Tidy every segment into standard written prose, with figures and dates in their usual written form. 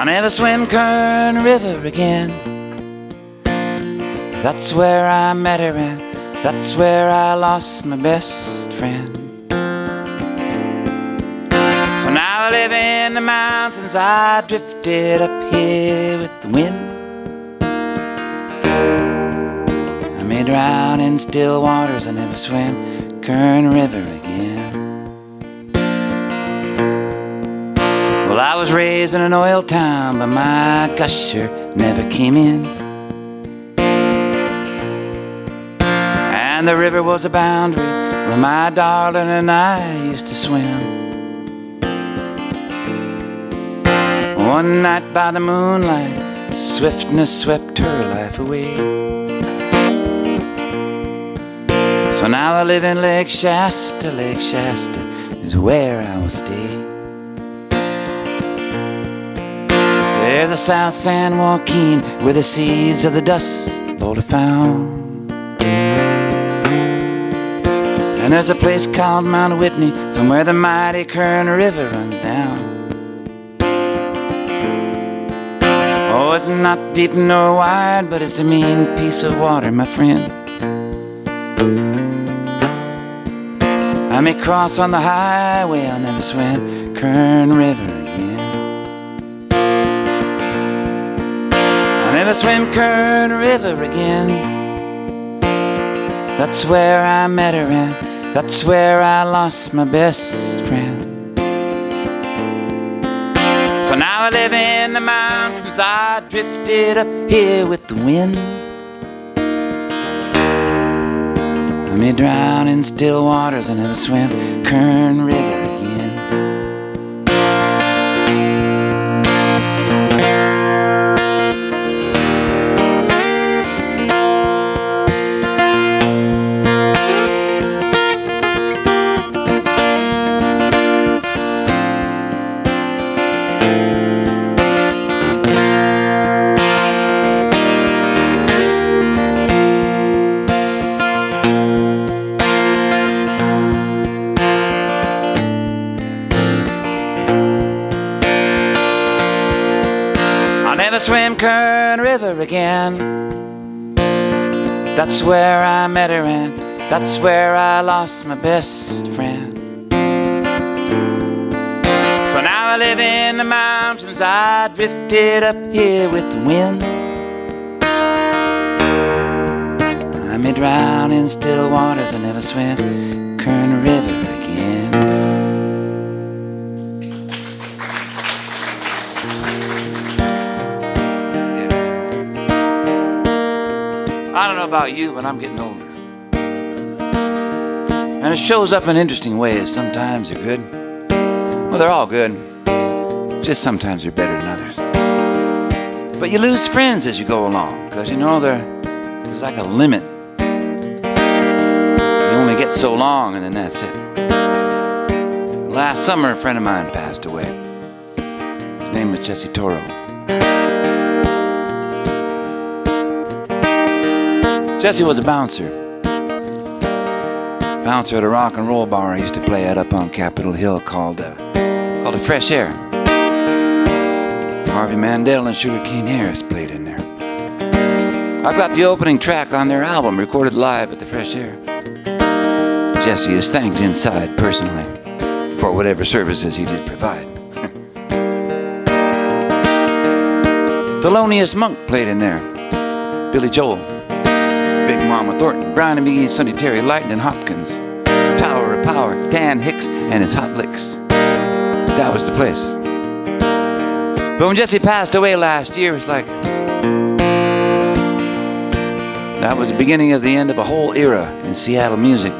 I'll never swim Kern River again. That's where I met her and that's where I lost my best friend. So now I live in the mountains, I drifted up here with the wind. I may drown in still waters, I never swim Kern River again. Well, I was raised in an oil town, but my gusher never came in. And the river was a boundary where my darling and I used to swim. One night by the moonlight, swiftness swept her life away. So now I live in Lake Shasta. Lake Shasta is where I will stay. There's a South San Joaquin where the seeds of the Dust Bowl are found. And there's a place called Mount Whitney from where the mighty Kern River runs down. Oh, it's not deep nor wide, but it's a mean piece of water, my friend. I may cross on the highway, I'll never swim Kern River again. I'll never swim Kern River again. That's where I met her and that's where I lost my best friend. So now I live in the mountains, I drifted up here with the wind. I may drown in still waters, I never swim Kern River again. I'll never swim Kern River again. That's where I met her and that's where I lost my best friend. So now I live in the mountains, I drifted up here with the wind. I may drown in still waters, I never swim Kern River again. I don't know about you, but I'm getting older. And it shows up in interesting ways. Sometimes they're good. Well, they're all good. Just sometimes they're better than others. But you lose friends as you go along, because you know there's like a limit. You only get so long and then that's it. Last summer, a friend of mine passed away. His name was Jesse Toro. Jesse was a bouncer at a rock and roll bar I used to play at up on Capitol Hill called the Fresh Air. Harvey Mandel and Sugar Cane Harris played in there. I've got the opening track on their album recorded live at the Fresh Air. Jesse is thanked inside personally for whatever services he did provide. Thelonious Monk played in there. Billy Joel, Big Mama Thornton, Brian and McGee, Sonny Terry, Lightning Hopkins, Tower of Power, Dan Hicks and his Hot Licks. That was the place. But when Jesse passed away last year, it's like that was the beginning of the end of a whole era in Seattle music.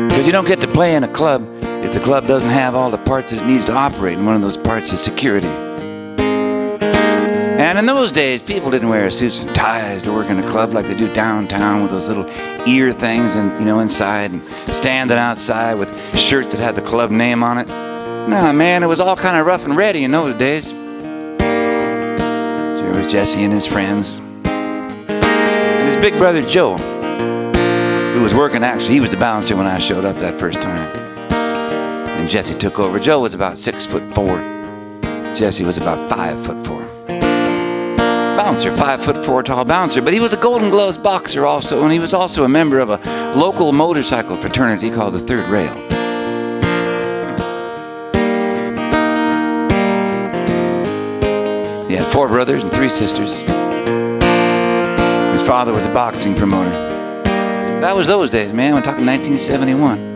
Because you don't get to play in a club if the club doesn't have all the parts that it needs to operate, and one of those parts is security. And in those days, people didn't wear suits and ties to work in a club like they do downtown with those little ear things and inside and standing outside with shirts that had the club name on it. No, man, it was all kind of rough and ready in those days. There was Jesse and his friends. And his big brother Joe, who was working actually. He was the bouncer when I showed up that first time. And and Jesse took over. Joe was about 6'4". Jesse was about 5'4". Bouncer, 5'4" tall bouncer, but he was a Golden Gloves boxer also, and he was also a member of a local motorcycle fraternity called the Third Rail. He had 4 brothers and 3 sisters. His father was a boxing promoter. That was those days, man. We're talking 1971.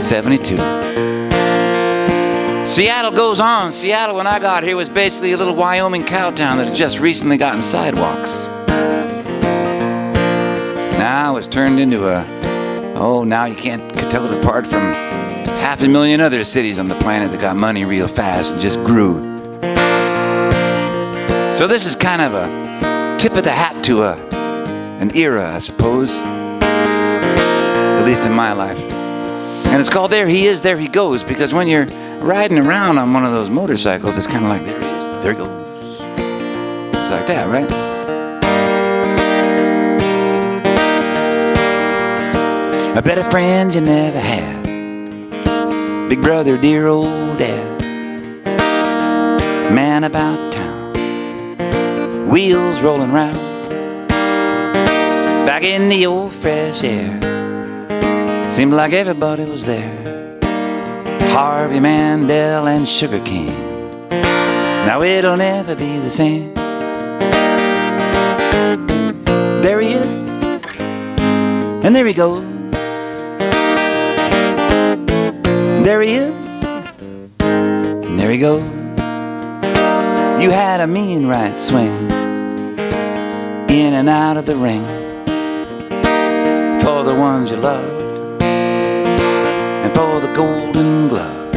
72. Seattle goes on. Seattle, when I got here, was basically a little Wyoming cow town that had just recently gotten sidewalks. Now it's turned into now you can't tell it apart from 500,000 other cities on the planet that got money real fast and just grew. So this is kind of a tip of the hat to an era, I suppose. At least in my life. And it's called There He Is, There He Goes, because when you're riding around on one of those motorcycles, it's kind of like, there he is, there he goes. It's like that, right? A better friend you never had. Big brother, dear old dad. Man about town. Wheels rolling round. Back in the old fresh air. Seemed like everybody was there. Harvey, Mandel, and Sugar King. Now it'll never be the same. There he is, and there he goes. There he is, and there he goes. You had a mean right swing, in and out of the ring, for the ones you loved, and for the Golden Glove.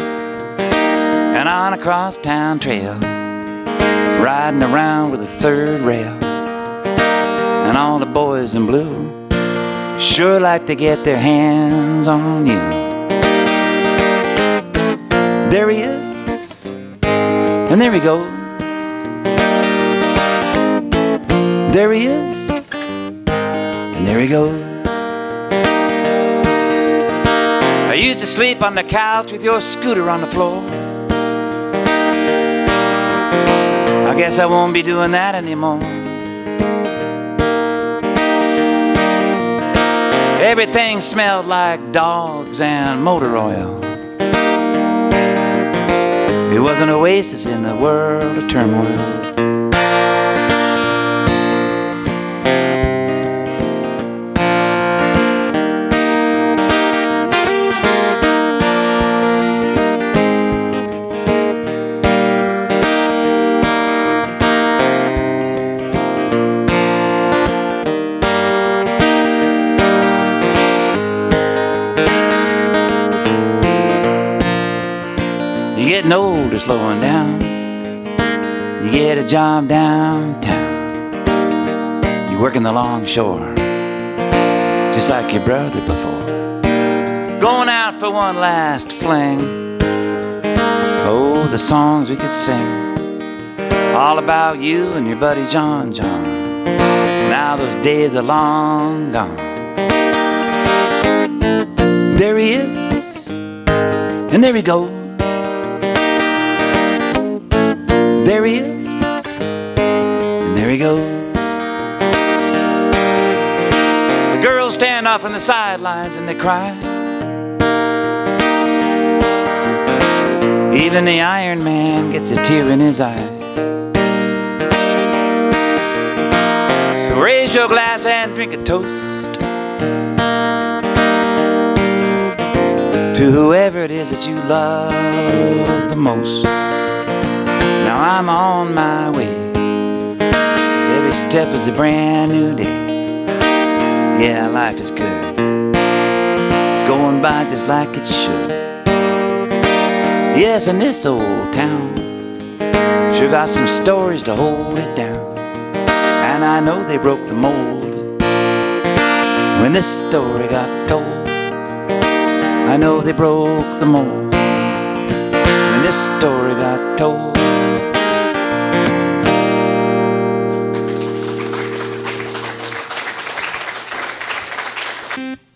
And on a crosstown trail, riding around with the Third Rail. And all the boys in blue sure like to get their hands on you. There he is, and there he goes. There he is, and there he goes. I used to sleep on the couch with your scooter on the floor. I guess I won't be doing that anymore. Everything smelled like dogs and motor oil. It was an oasis in the world of turmoil. You're getting old or slowing down. You get a job downtown. You work in the longshore, just like your brother before. Going out for one last fling. Oh, the songs we could sing, all about you and your buddy John. Now those days are long gone. There he is, and there he goes. There he is, and there he goes. The girls stand off on the sidelines and they cry. Even the Iron Man gets a tear in his eye. So raise your glass and drink a toast to whoever it is that you love the most. Now I'm on my way. Every step is a brand new day. Yeah, life is good, going by just like it should. Yes, in this old town, sure got some stories to hold it down. And I know they broke the mold when this story got told. I know they broke the mold when this story got told.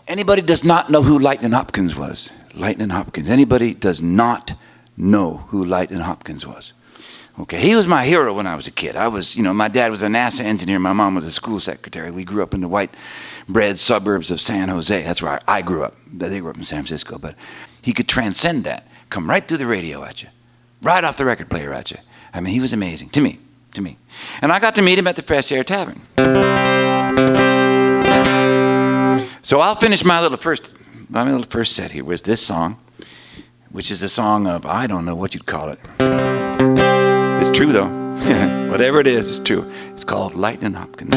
Anybody does not know who Lightning Hopkins was? Lightnin' Hopkins. Anybody does not know who Lightnin' Hopkins was? Okay, he was my hero when I was a kid. My dad was a NASA engineer. My mom was a school secretary. We grew up in the white bread suburbs of San Jose. That's where I grew up. They grew up in San Francisco. But he could transcend that, come right through the radio at you, right off the record player at you. I mean, he was amazing to me. And I got to meet him at the Fresh Air Tavern. So I'll finish my little first set here with this song, which is a song of, I don't know what you'd call it. It's true though. Whatever it is, it's true. It's called Lightnin' Hopkins.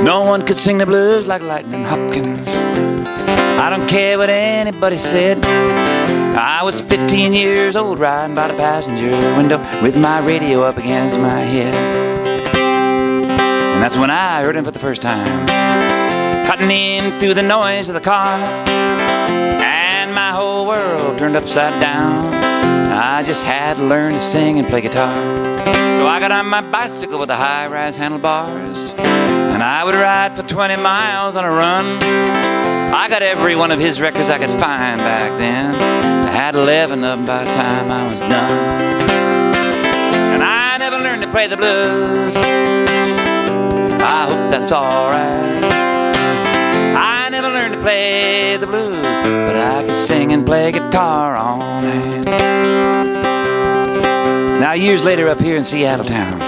No one could sing the blues like Lightnin' Hopkins. I don't care what anybody said. I was 15 years old, riding by the passenger window with my radio up against my head. And that's when I heard him for the first time, cutting in through the noise of the car, and my whole world turned upside down. I just had to learn to sing and play guitar. So I got on my bicycle with the high-rise handlebars, and I would ride for 20 miles on a run. I got every one of his records I could find back then. I had 11 of them by the time I was done. And I never learned to play the blues. I hope that's alright. I never learned to play the blues, but I could sing and play guitar all night. Now years later up here in Seattle town,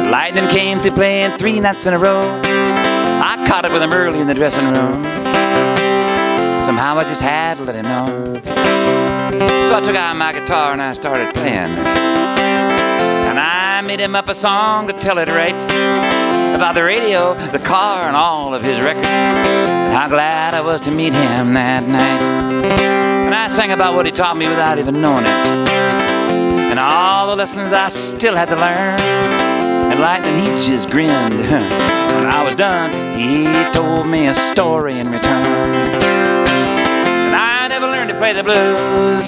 Lightnin' came to playing 3 nights in a row. I caught up with him early in the dressing room. Somehow I just had to let him know. So I took out my guitar and I started playing. And I made him up a song to tell it right, about the radio, the car, and all of his records, and how glad I was to meet him that night. And I sang about what he taught me without even knowing it, and all the lessons I still had to learn. And Lightnin', he just grinned. When I was done, he told me a story in return. And I never learned to play the blues.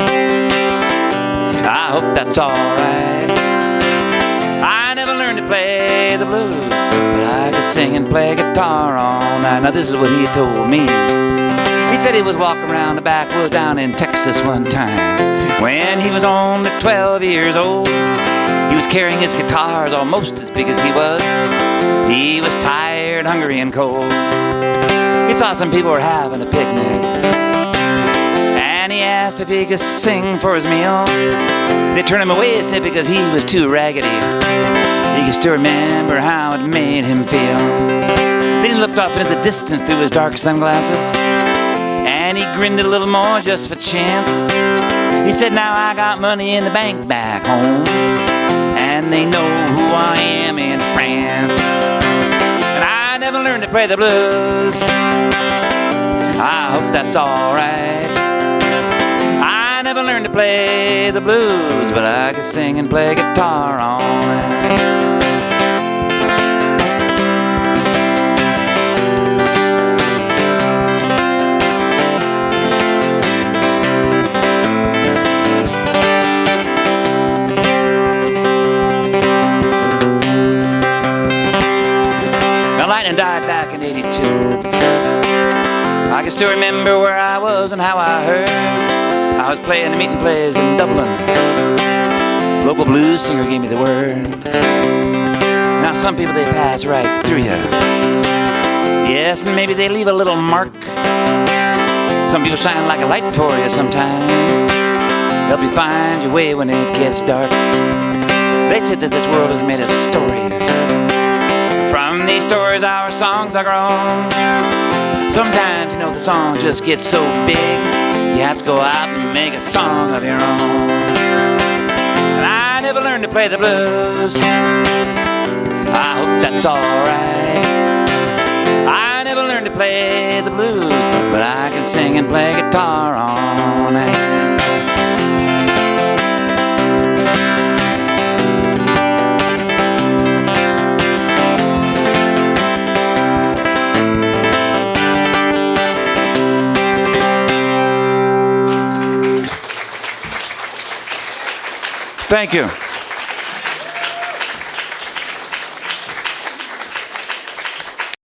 I hope that's alright. I never learned to play the blues, but I could sing and play guitar all night. Now this is what he told me. He said he was walking around the backwoods down in Texas one time when he was only 12 years old. He was carrying his guitars almost as big as he was. He was tired, hungry, and cold. He saw some people were having a picnic, and he asked if he could sing for his meal. They turned him away, he said, because he was too raggedy. He could still remember how it made him feel. Then he looked off into the distance through his dark sunglasses, and he grinned a little more just for chance. He said, now I got money in the bank back home, and they know who I am in France. And I never learned to play the blues. I hope that's alright. I never learned to play the blues, but I could sing and play guitar all night. Lightnin' died back in '82. I can still remember where I was and how I heard. I was playing the meeting place in Dublin. Local blues singer gave me the word. Now some people, they pass right through you. Yes, and maybe they leave a little mark. Some people shine like a light for you sometimes, help you find your way when it gets dark. They said that this world is made of stories. From these stories our songs are grown. Sometimes, the song just gets so big, you have to go out and make a song of your own. And I never learned to play the blues. I hope that's alright. I never learned to play the blues, but I can sing and play guitar all night. Thank you.